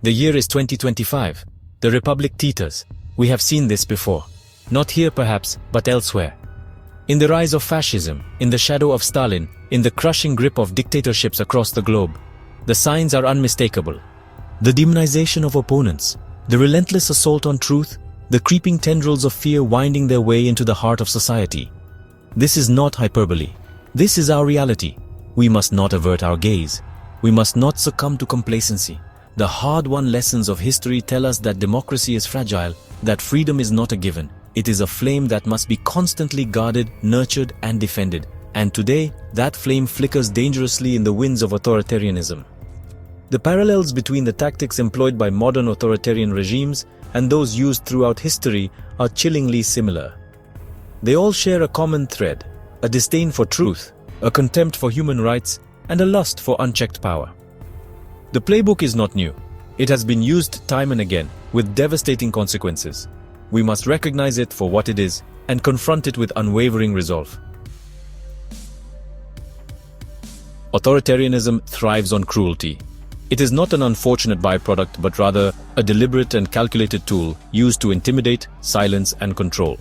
The year is 2025. The Republic teeters. We have seen this before. Not here perhaps, but elsewhere. In the rise of fascism, in the shadow of Stalin, in the crushing grip of dictatorships across the globe, the signs are unmistakable. The demonization of opponents, the relentless assault on truth, the creeping tendrils of fear winding their way into the heart of society. This is not hyperbole. This is our reality. We must not avert our gaze. We must not succumb to complacency. The hard-won lessons of history tell us that democracy is fragile, that freedom is not a given. It is a flame that must be constantly guarded, nurtured, and defended. And today, that flame flickers dangerously in the winds of authoritarianism. The parallels between the tactics employed by modern authoritarian regimes and those used throughout history are chillingly similar. They all share a common thread: a disdain for truth, a contempt for human rights, and a lust for unchecked power. The playbook is not new. It has been used time and again, with devastating consequences. We must recognize it for what it is and confront it with unwavering resolve. Authoritarianism thrives on cruelty. It is not an unfortunate byproduct, but rather a deliberate and calculated tool used to intimidate, silence, and control.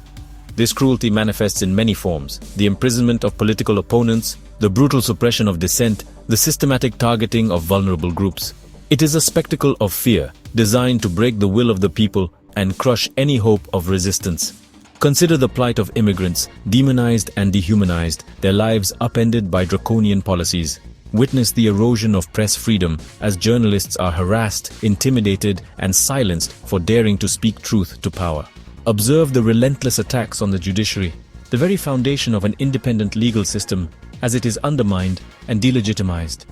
This cruelty manifests in many forms: the imprisonment of political opponents, the brutal suppression of dissent, the systematic targeting of vulnerable groups. It is a spectacle of fear, designed to break the will of the people and crush any hope of resistance. Consider the plight of immigrants, demonized and dehumanized, their lives upended by draconian policies. Witness the erosion of press freedom as journalists are harassed, intimidated, and silenced for daring to speak truth to power. Observe the relentless attacks on the judiciary, the very foundation of an independent legal system, as it is undermined and delegitimized.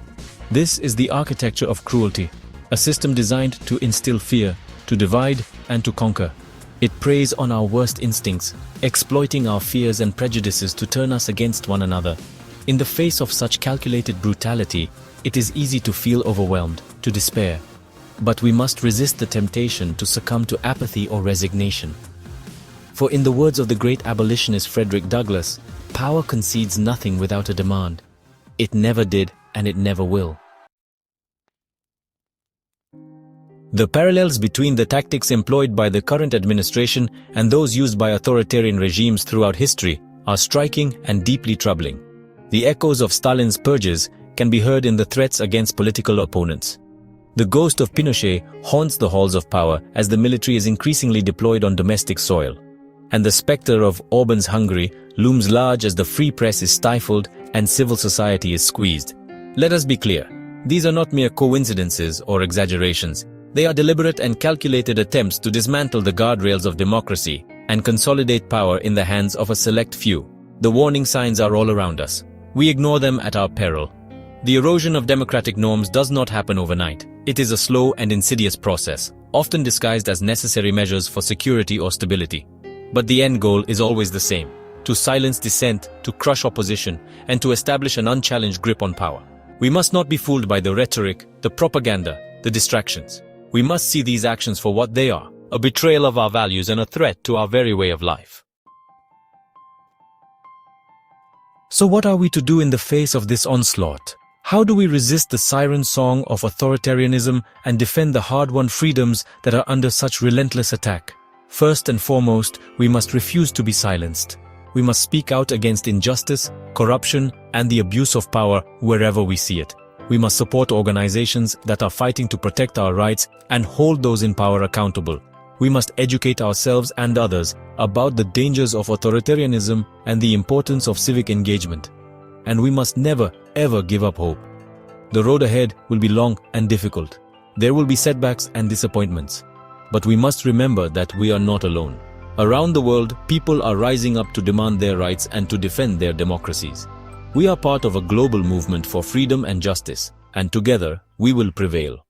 This is the architecture of cruelty, a system designed to instill fear, to divide and to conquer. It preys on our worst instincts, exploiting our fears and prejudices to turn us against one another. In the face of such calculated brutality, it is easy to feel overwhelmed, to despair. But we must resist the temptation to succumb to apathy or resignation. For in the words of the great abolitionist Frederick Douglass, power concedes nothing without a demand. It never did, and it never will. The parallels between the tactics employed by the current administration and those used by authoritarian regimes throughout history are striking and deeply troubling. The echoes of Stalin's purges can be heard in the threats against political opponents. The ghost of Pinochet haunts the halls of power as the military is increasingly deployed on domestic soil. And the specter of Orban's Hungary looms large as the free press is stifled and civil society is squeezed. Let us be clear, these are not mere coincidences or exaggerations. They are deliberate and calculated attempts to dismantle the guardrails of democracy and consolidate power in the hands of a select few. The warning signs are all around us. We ignore them at our peril. The erosion of democratic norms does not happen overnight. It is a slow and insidious process, often disguised as necessary measures for security or stability. But the end goal is always the same: to silence dissent, to crush opposition, and to establish an unchallenged grip on power. We must not be fooled by the rhetoric, the propaganda, the distractions. We must see these actions for what they are: a betrayal of our values and a threat to our very way of life. So what are we to do in the face of this onslaught? How do we resist the siren song of authoritarianism and defend the hard-won freedoms that are under such relentless attack? First and foremost, we must refuse to be silenced. We must speak out against injustice, corruption, and the abuse of power wherever we see it. We must support organizations that are fighting to protect our rights and hold those in power accountable. We must educate ourselves and others about the dangers of authoritarianism and the importance of civic engagement. And we must never, ever give up hope. The road ahead will be long and difficult. There will be setbacks and disappointments. But we must remember that we are not alone. Around the world, people are rising up to demand their rights and to defend their democracies. We are part of a global movement for freedom and justice, and together we will prevail.